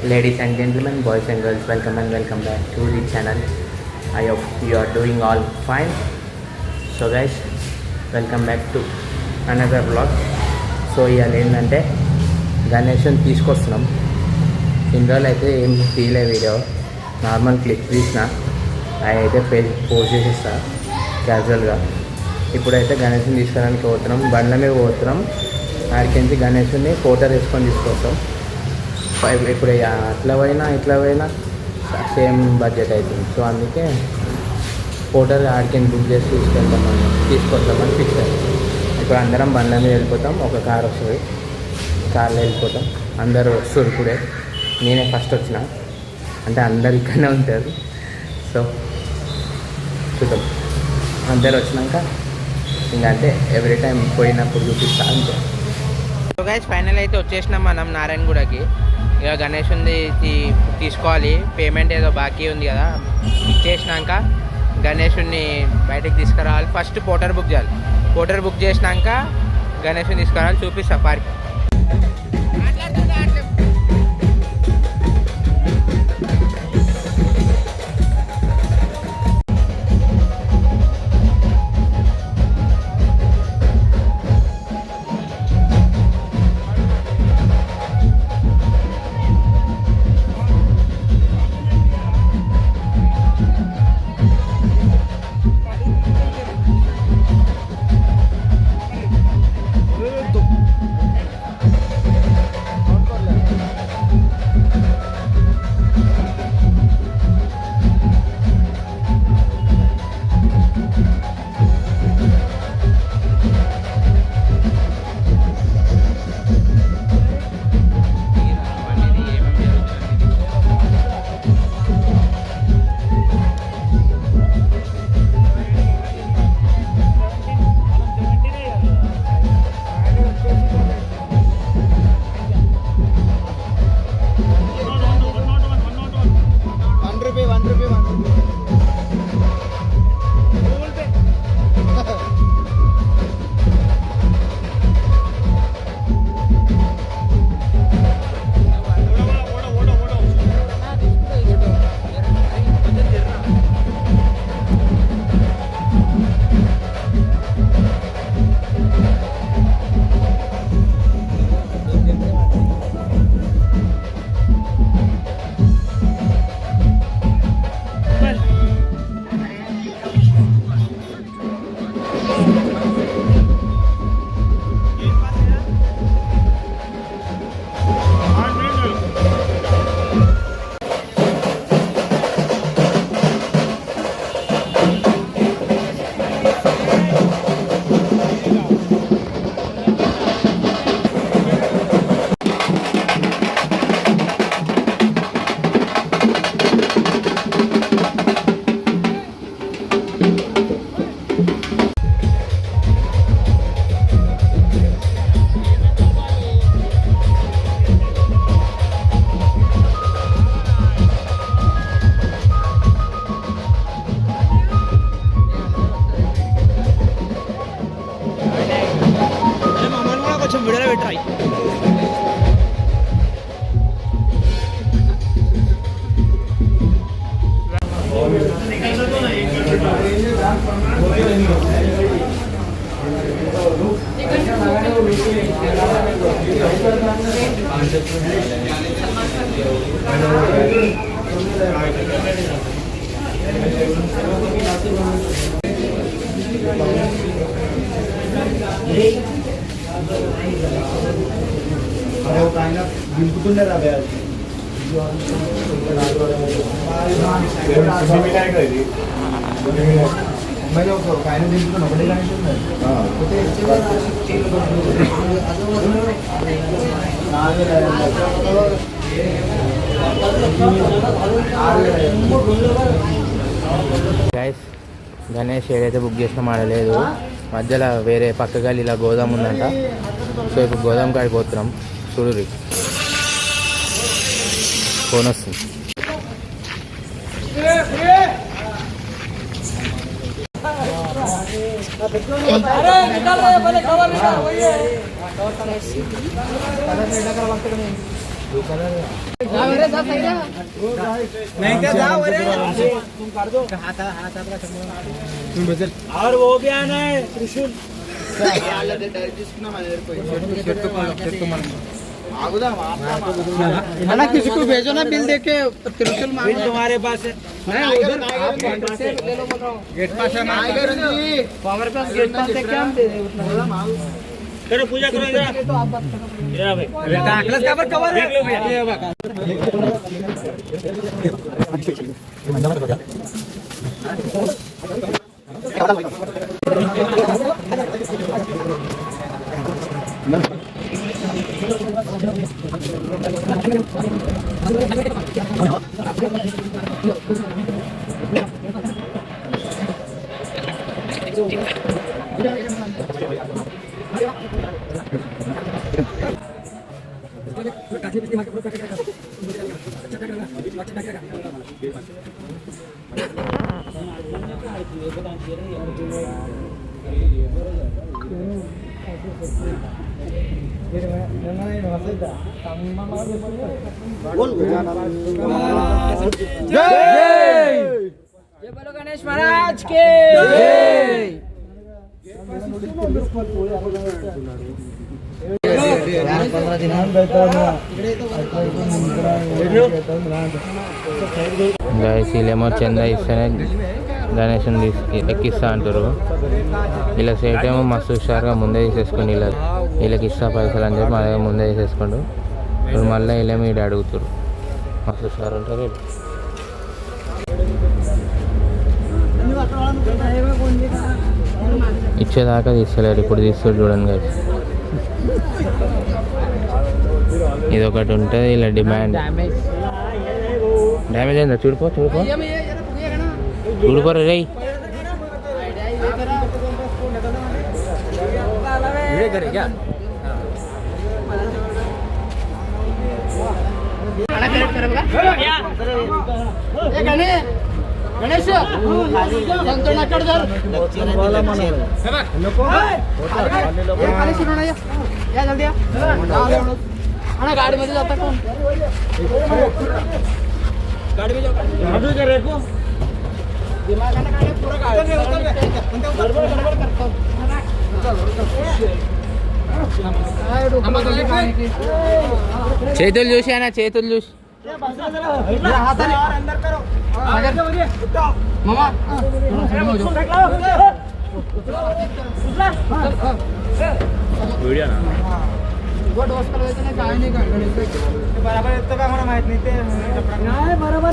Ladies and gentlemen, boys and girls, welcome and welcome back to the channel. I hope you are doing all fine. So guys, welcome back to another vlog. So ఇవాళ ఏంటంటే గణేషన్ తీసుకొస్తున్నాం. ఇన్ని రోజులు అయితే ఏం తీయలే video, normal clip తీసిన అవి అయితే పోస్ట్ చేసేస్తా క్యాజువల్గా. ఇప్పుడైతే గణేషన్ తీసుకురావడానికి పోతున్నాం, బండ్ల మీద పోతున్నాం. ఆడికించి గణేషుని ఫోటో వేసుకొని తీసుకొస్తాం. ఇప్పుడు అట్లా పోయినా ఇట్లా పోయినా సేమ్ బడ్జెట్ అవుతుంది. సో అందుకే ఫోటోలు ఆడికి బుక్ చేసి తీసుకొస్తామని ఫిక్స్ అయ్యింది. ఇప్పుడు అందరం బండ్ల మీద వెళ్ళిపోతాం. ఒక కార్ వస్తుంది, కార్లో వెళ్ళిపోతాం. అందరూ వస్తారు. ఇప్పుడే నేనే ఫస్ట్ వచ్చిన, అంటే అందరు ఇక్కడనే ఉంటారు. సో చూద్దాం, అందరు వచ్చినాక ఇంకా అంటే ఎవ్రీ టైం పోయినప్పుడు చూపిస్తా అంతే. సో గైస్, ఫైనల్ అయితే వచ్చేసినాం మనం నారాయణగూడకి. ఇక గణేషుని తీసుకోవాలి. పేమెంట్ ఏదో బాకీ ఉంది కదా, ఇచ్చేసినాక గణేషుని బయటకు తీసుకురావాలి. ఫస్ట్ పోటర్ బుక్ చేయాలి. పోటర్ బుక్ చేసినాక గణేషుని తీసుకురావాలి. చూపిస్తా పార్క్. గైస్, గణేష్ ఏదైతే బుక్ చేసినా ఆడలేదు. మధ్యలో వేరే పక్క గల్లి ఇలా గోదాం ఉందంట. సో ఇప్పుడు గోదాం కాడికి పోతున్నాం. చూడు ఫోన్ వస్తుంది. और वो भी आना है त्रिशूल ना किसी को भेजो ना बिल देके त्रिशूल मांगो। बिल तुम्हारे पास है गेट पास है पावर पास गेट पास है क्या हम दे दें उतना। करो पूजा करो इधर भाई अगला कवर कवर देख लो भैया जय बोलो गणेश महाराज के जय। వీళ్ళేమో చందా ఇస్తేనే గణేషన్ ఎక్కిస్తా అంటారు. ఇలా సేట్ ఏమో మస్తు హుషారుగా ముందే తీసేసుకుని వీళ్ళకి ఇస్తా పైసలు అని చెప్పి మా దగ్గర ముందే తీసేసుకుంటూ ఇప్పుడు మళ్ళీ వీళ్ళేమో ఈడ అడుగుతారు. మస్తు హుషారు ఉంటారు వీళ్ళు. ఇచ్చేదాకా తీసుకోలేరు, ఇప్పుడు తీసుకోరు చూడండి కదా. ఇది ఒకటి ఉంటుంది ఇలా డిమాండ్. డ్యామేజ్ అయిందా చూడుకో చూడుకోరా రే. गणेश गाड़ी में जाता कौन गाड़ी में जाओ दिमाग पूरा చేతులు చూసానా చేతులు చూసి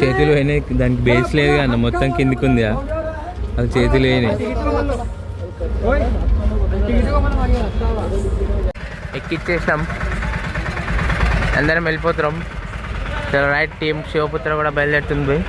చేతులు పోయినాయి, దానికి బేస్ లేదు కదా, మొత్తం కిందికి ఉంది. అది చేతులు పోయినాయి. ఎక్కిచ్చేసాం, అందరం వెళ్ళిపోతున్నాం. చలో రైట్. టీం శివపుత్ర కూడా బయలుదేరుతుంది పోయి.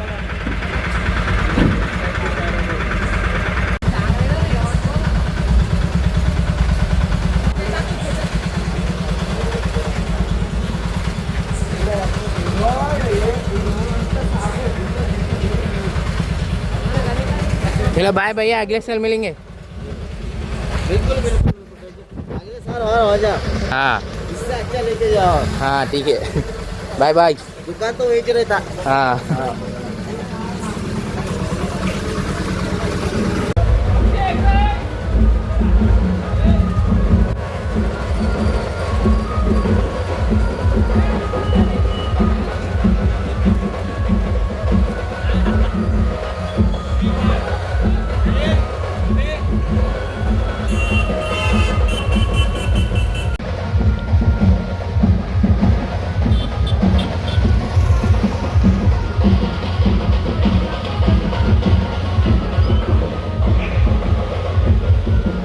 चलो बाय भैया, अगले साल मिलेंगे. बिल्कुल अगले साल और हो जा। हाँ इससे अच्छा लेके जाओ। हाँ ठीक है. Bye bye. दुकान तो बेच रहा था। हाँ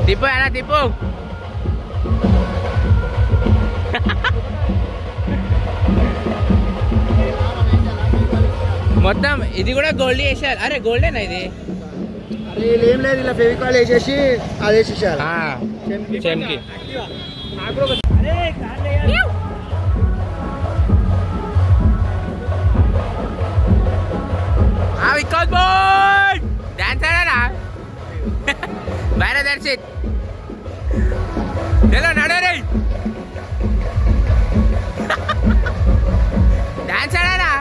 tipu anak tipu. మొత్తం ఇది కూడా గోల్డ్ వేసారు. అరే గోల్డేనా ఇది? అరే ఏం లేదు, ఇలా ఫెవికాల్ వేసేసి అది వేసేసారు. చెంకి వికాస్ బాయ్ డాన్స్ ఆడారా? బాయ్ దర్శిత్. చలో నడరే. వచ్చాడా